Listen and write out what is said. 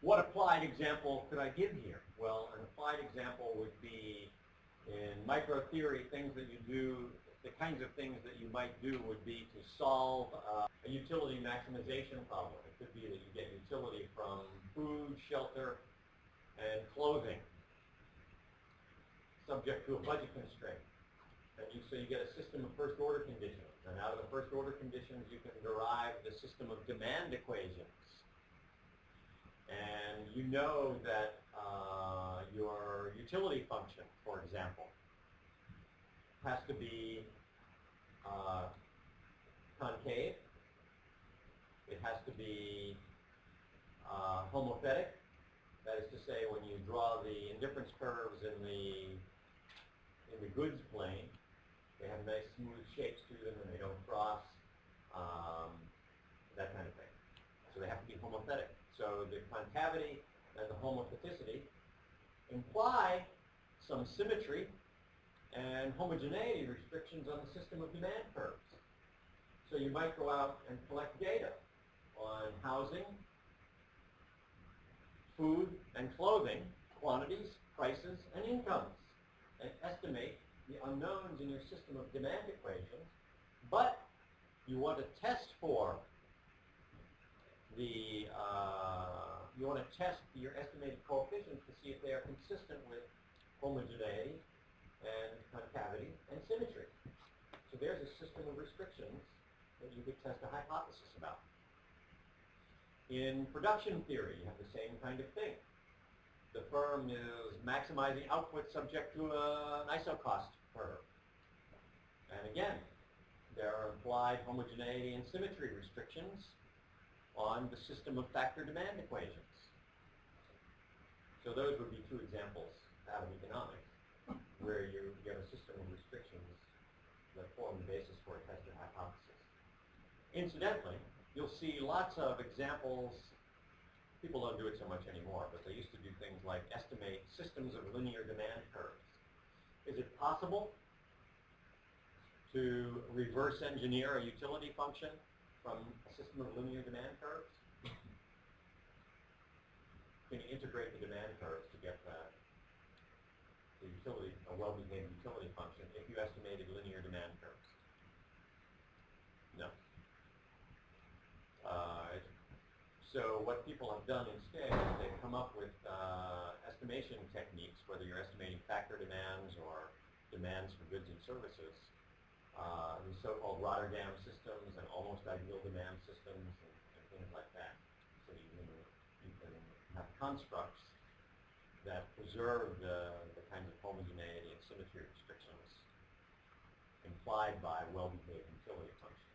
What applied example could I give here? Well, an applied example would be in micro theory, things that you do, the kinds of things that you might do would be to solve a utility maximization problem. It could be that you get utility from food, shelter, and clothing, subject to a budget constraint. And so you get a system of first order conditions. And out of the first order conditions, you can derive the system of demand equations. And you know that your utility function, for example, has to be concave. It has to be homothetic. That is to say, when you draw the indifference curves in the goods plane, they have nice smooth shapes to them and they don't cross, that kind of thing. So they have to be homothetic. So the concavity and the homotheticity imply some symmetry and homogeneity restrictions on the system of demand curves. So you might go out and collect data on housing, food and clothing, quantities, prices, and incomes, and estimate the unknowns in your system of demand equations, but you want to test for the, you want to test your estimated coefficients to see if they are consistent with homogeneity and concavity and symmetry. So there's a system of restrictions that you could test a hypothesis about. In production theory, you have the same kind of thing. The firm is maximizing output subject to an isocost curve. And again, there are implied homogeneity and symmetry restrictions on the system of factor demand equations. So those would be two examples out of economics where you get a system of restrictions that form the basis for a tested hypothesis. Incidentally, you'll see lots of examples. People don't do it so much anymore, but they used to do things like estimate systems of linear demand curves. Is it possible to reverse engineer a utility function from a system of linear demand curves? Can you integrate the demand curves to get the utility, a well-behaved utility function if you estimated linear demand curves? No. So what people have done instead is they've come up with estimation techniques, whether you're estimating factor demands or demands for goods and services, these so-called Rotterdam systems and almost ideal demand systems and things like that. So you can have constructs that preserve the kinds of homogeneity and symmetry restrictions implied by well-behaved utility functions.